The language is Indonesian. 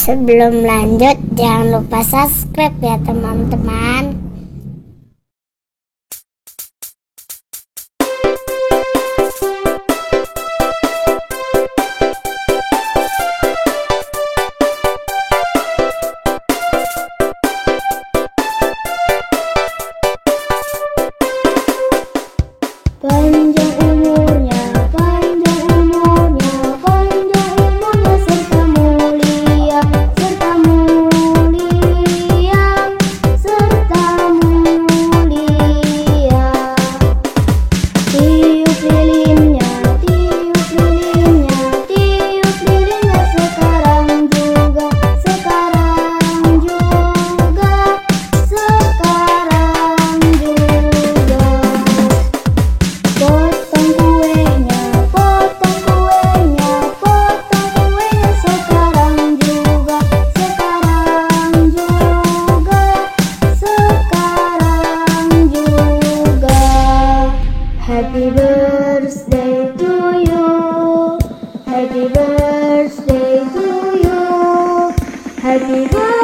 Sebelum lanjut, jangan lupa subscribe ya teman-teman. Panjang umurnya, panjang umurnya, panjang umurnya serta mulia, serta mulia, serta mulia. Tiup lilinnya, tiup lilinnya, tiup lilinnya sekarang juga, sekarang juga, sekarang juga. Potong kuenya, potong kuenya, potong kuenya sekarang juga, sekarang juga, sekarang juga. Happy birthday to you, happy birthday to you, happy birthday.